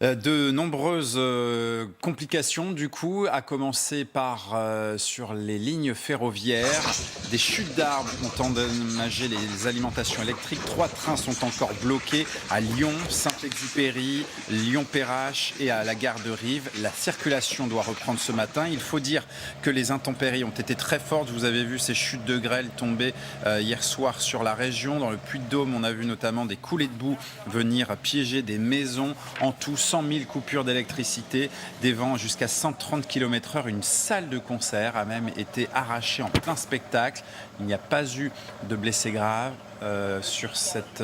De nombreuses complications du coup, à commencer par sur les lignes ferroviaires. Des chutes d'arbres ont endommagé les alimentations électriques. 3 trains sont encore bloqués à Lyon, Saint-Exupéry, Lyon-Perrache et à la gare de Rive. La circulation doit reprendre ce matin. Il faut dire que les intempéries ont été très fortes. Vous avez vu ces chutes de grêle tomber hier soir sur la région. Dans le Puy-de-Dôme, on a vu notamment des coulées de boue venir piéger des maisons. En tout, 100 000 coupures d'électricité, des vents jusqu'à 130 km/h. Une salle de concert a même été arrachée en plein spectacle. Il n'y a pas eu de blessés graves sur cette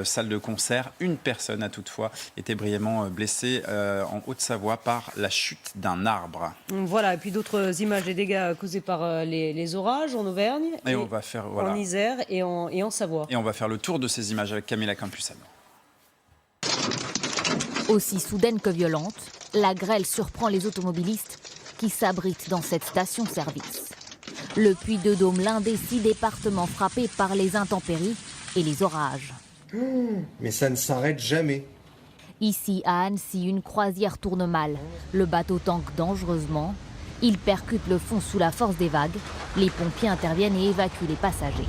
salle de concert. Une personne a toutefois été brièvement blessée en Haute-Savoie par la chute d'un arbre. Voilà, et puis d'autres images des dégâts causés par les orages en Auvergne, et on va faire, voilà. En Isère et en Savoie. Et on va faire le tour de ces images avec Camilla Campusano. Aussi soudaine que violente, la grêle surprend les automobilistes qui s'abritent dans cette station-service. Le Puy-de-Dôme, l'un des 6 départements frappés par les intempéries et les orages. Mais ça ne s'arrête jamais. Ici, à Annecy, une croisière tourne mal. Le bateau tangue dangereusement. Il percute le fond sous la force des vagues. Les pompiers interviennent et évacuent les passagers.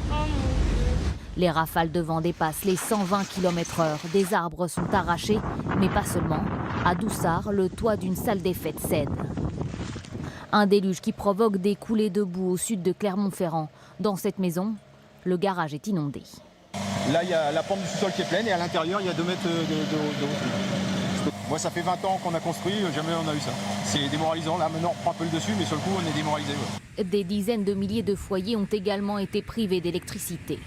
Les rafales de vent dépassent les 120 km/h. Des arbres sont arrachés, mais pas seulement. À Doussard, le toit d'une salle des fêtes cède. Un déluge qui provoque des coulées de boue au sud de Clermont-Ferrand. Dans cette maison, le garage est inondé. Là, il y a la pente du sous-sol qui est pleine et à l'intérieur, il y a 2 mètres d'eau. Moi, ça fait 20 ans qu'on a construit, jamais on a eu ça. C'est démoralisant. Là, maintenant, on reprend un peu le dessus, mais sur le coup, on est démoralisé. Ouais. Des dizaines de milliers de foyers ont également été privés d'électricité.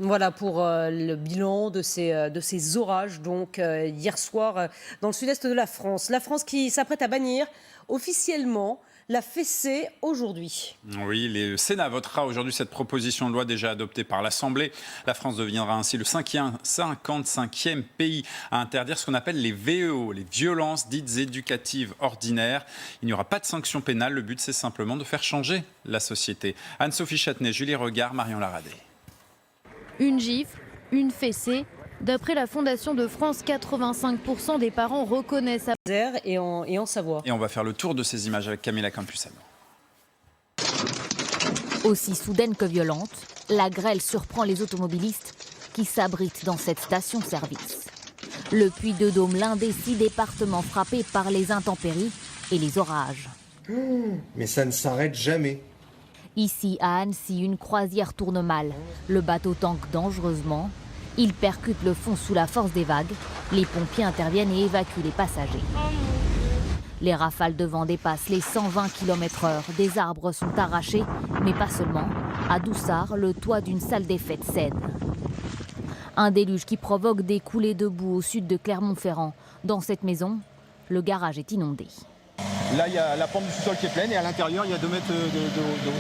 Voilà pour le bilan de ces orages donc hier soir dans le sud-est de la France. La France qui s'apprête à bannir officiellement la fessée aujourd'hui. Oui, le Sénat votera aujourd'hui cette proposition de loi déjà adoptée par l'Assemblée. La France deviendra ainsi le 55e pays à interdire ce qu'on appelle les VEO, les violences dites éducatives ordinaires. Il n'y aura pas de sanction pénale. Le but, c'est simplement de faire changer la société. Anne-Sophie Châtenay, Julie Regard, Marion Laradé. Une gifle, une fessée. D'après la Fondation de France, 85% des parents reconnaissent et en Savoie. Et on va faire le tour de ces images avec Camilla Campusano. Aussi soudaine que violente, la grêle surprend les automobilistes qui s'abritent dans cette station-service. Le Puy-de-Dôme, l'un des 6 départements frappés par les intempéries et les orages. Mais ça ne s'arrête jamais. Ici, à Annecy, une croisière tourne mal. Le bateau tangue dangereusement. Il percute le fond sous la force des vagues. Les pompiers interviennent et évacuent les passagers. Les rafales de vent dépassent les 120 km/h. Des arbres sont arrachés, mais pas seulement. À Doussard, le toit d'une salle des fêtes cède. Un déluge qui provoque des coulées de boue au sud de Clermont-Ferrand. Dans cette maison, le garage est inondé. Là, il y a la pente du sous-sol qui est pleine et à l'intérieur, il y a 2 mètres d'eau.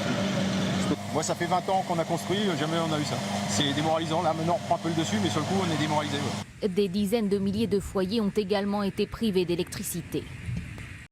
Moi, ça fait 20 ans qu'on a construit, jamais on a eu ça. C'est démoralisant. Là, maintenant, on reprend un peu le dessus, mais sur le coup, on est démoralisé. Ouais. Des dizaines de milliers de foyers ont également été privés d'électricité.